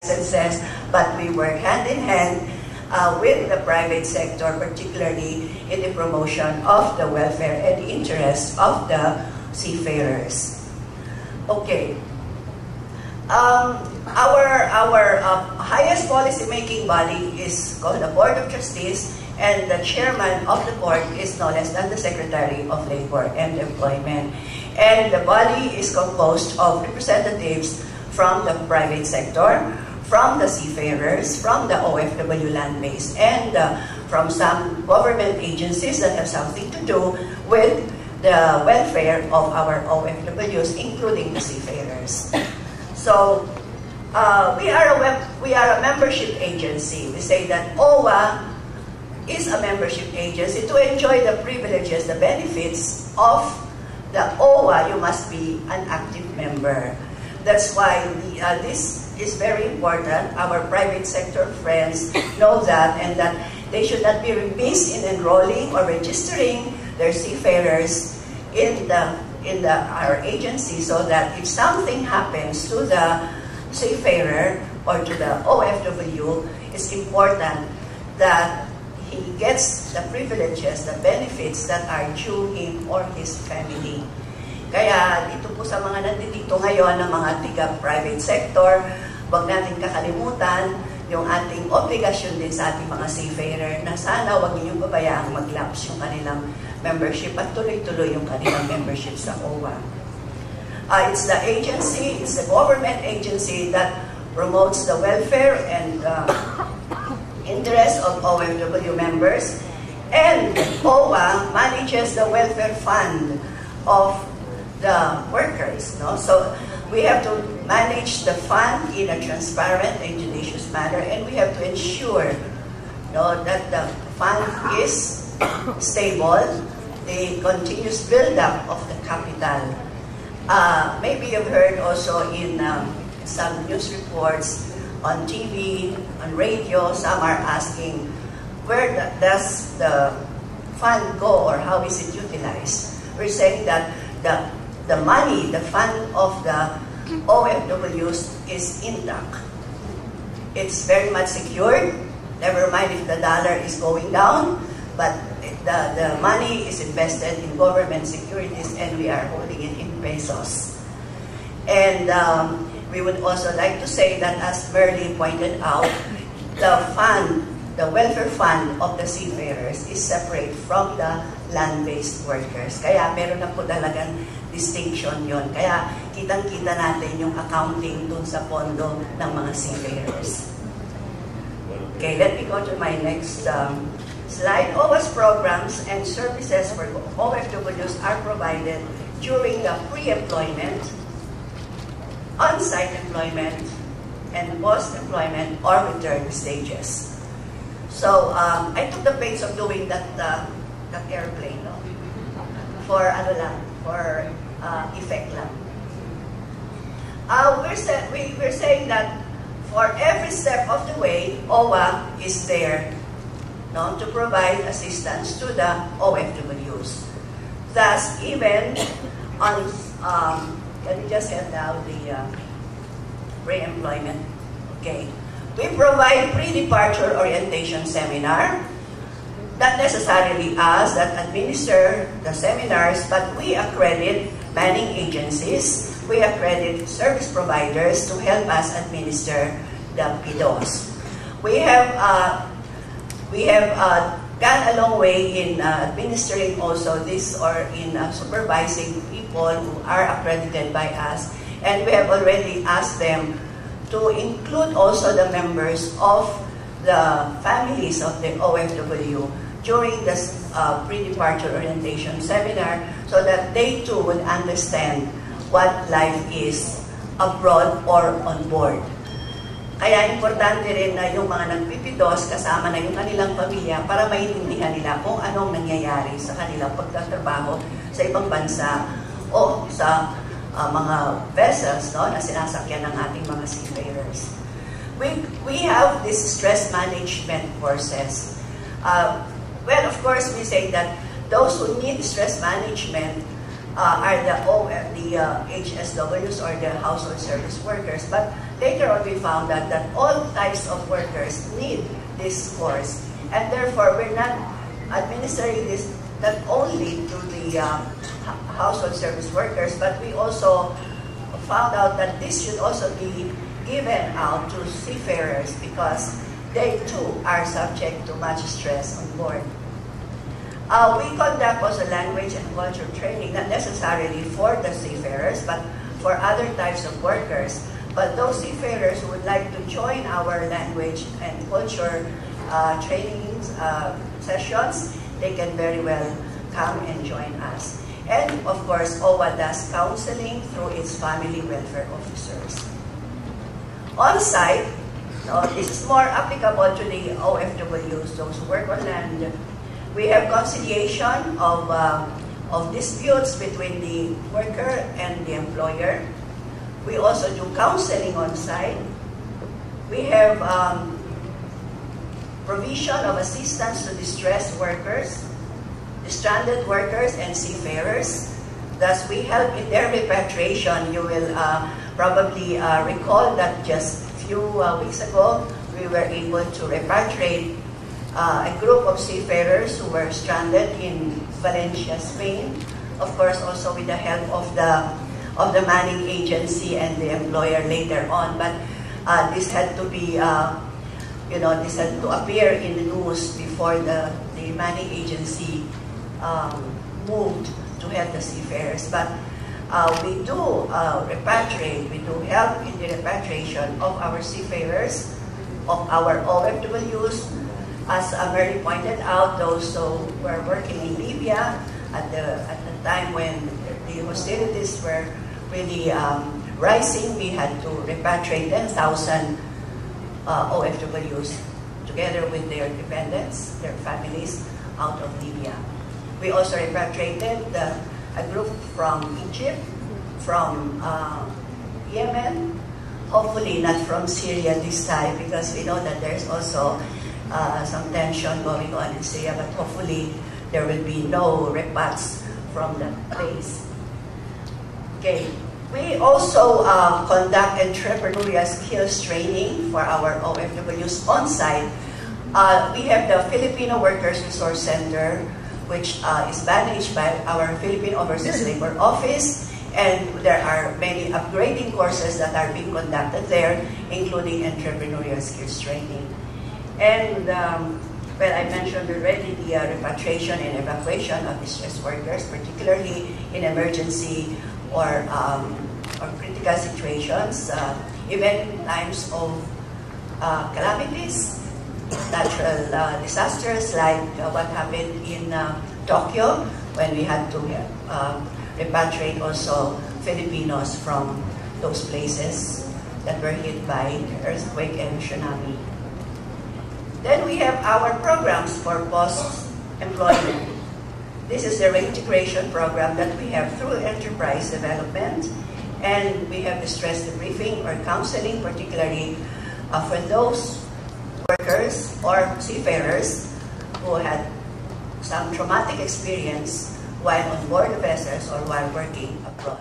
licenses, but we work hand in hand with the private sector, particularly in the promotion of the welfare and interests of the seafarers. Okay. Our highest policy-making body is called the Board of Trustees, and the chairman of the board is no less than the Secretary of Labor and Employment. And the body is composed of representatives from the private sector, from the seafarers, from the OFW land base, and from some government agencies that have something to do with the welfare of our OFWs, including the seafarers. So we are a membership agency. We say that OWA is a membership agency. To enjoy the privileges, the benefits of the OWA, you must be an active member. That's why this is very important. Our private sector friends know that, and that they should not be remiss in enrolling or registering their seafarers in our agency, so that if something happens to the seafarer or to the OFW, it's important that he gets the privileges, the benefits that are due him or his family. Kaya dito po sa mga nandito ngayon ng mga tiga-private sector, huwag natin kakalimutan yung ating obligasyon din sa ating mga seafarer na sana huwag ninyong babayaang mag-lapse yung kanilang membership at tuloy-tuloy yung kanilang membership sa OWA. It's the agency, it's the government agency that promotes the welfare and interests of OFW members, and OWA manages the welfare fund of the workers. No? So we have to manage the fund in a transparent and judicious manner, and we have to ensure that the fund is stable, the continuous build-up of the capital. Maybe you've heard also in some news reports on TV, on radio, some are asking, where does the fund go or how is it utilized? We're saying that the money, the fund of the OFWs is intact. It's very much secured, never mind if the dollar is going down, but the money is invested in government securities and we are holding it in pesos. And we would also like to say that, as Merly pointed out, the fund, the welfare fund of the seafarers is separate from the land-based workers. Kaya meron na po talagang distinction yon. Kaya kitang-kita natin yung accounting dun sa pondo ng mga seafarers. Okay, let me go to my next slide. OWA's programs and services for OFWs are provided during the pre-employment, on-site employment, and post-employment or return stages. So I took the pains of doing that airplane, no? For effect lang. We're saying that for every step of the way, OWA is there, no, to provide assistance to the OFWs. Thus, even on let me just hand down the pre-employment. Okay. We provide pre-departure orientation seminar. Not necessarily us that administer the seminars, but we accredit manning agencies, we accredit service providers to help us administer the PDOS. We have gone a long way in administering also this, or in supervising people who are accredited by us, and we have already asked them to include also the members of the families of the OFW during this pre-departure orientation seminar, so that they too would understand what life is abroad or on board. Kaya importante rin na yung mga nagpipidos kasama na yung kanilang pamilya para maintindihan nila kung anong nangyayari sa kanilang pagtatrabaho sa ibang bansa o sa mga vessels, no, na sinasakyan ng ating mga seafarers. We have this stress management courses. Well, of course, we say that those who need stress management are the HSWs or the household service workers, but later on we found out that all types of workers need this course, and therefore we're not administering this not only to the household service workers, but we also found out that this should also be given out to seafarers because they too are subject to much stress on board. We conduct also language and culture training, not necessarily for the seafarers, but for other types of workers. But those seafarers who would like to join our language and culture training sessions, they can very well come and join us. And of course, OWA does counseling through its family welfare officers. On-site, this is more applicable to the OFWs, those who work on land. We have conciliation of disputes between the worker and the employer. We also do counseling on-site. We have provision of assistance to distressed workers, stranded workers, and seafarers. Thus, we help in their repatriation. You will probably recall that just a few weeks ago, we were able to repatriate a group of seafarers who were stranded in Valencia, Spain. Of course, also with the help of the manning agency and the employer later on. But this had to be, this had to appear in the news before the manning agency moved to help the seafarers. But we do repatriate, we do help in the repatriation of our seafarers, of our OFWs. As Mary pointed out, those who were working in Libya at the time when the hostilities were really rising, we had to repatriate 10,000 OFWs together with their dependents, their families, out of Libya. We also repatriated a group from Egypt, from Yemen, hopefully not from Syria this time, because we know that there's also some tension going on in Syria, but hopefully there will be no repats from that place. Okay. We also conduct entrepreneurial skills training for our OFWs on-site. We have the Filipino Workers Resource Center, which is managed by our Philippine Overseas Labor Office, and there are many upgrading courses that are being conducted there, including entrepreneurial skills training. And, well, I mentioned already the repatriation and evacuation of distressed workers, particularly in emergency or critical situations, even in times of calamities, natural disasters like what happened in Tokyo when we had to repatriate also Filipinos from those places that were hit by the earthquake and tsunami. Then we have our programs for post-employment. This is the reintegration program that we have through enterprise development, and we have the stress debriefing or counseling, particularly for those workers or seafarers who had some traumatic experience while on board the vessels or while working abroad.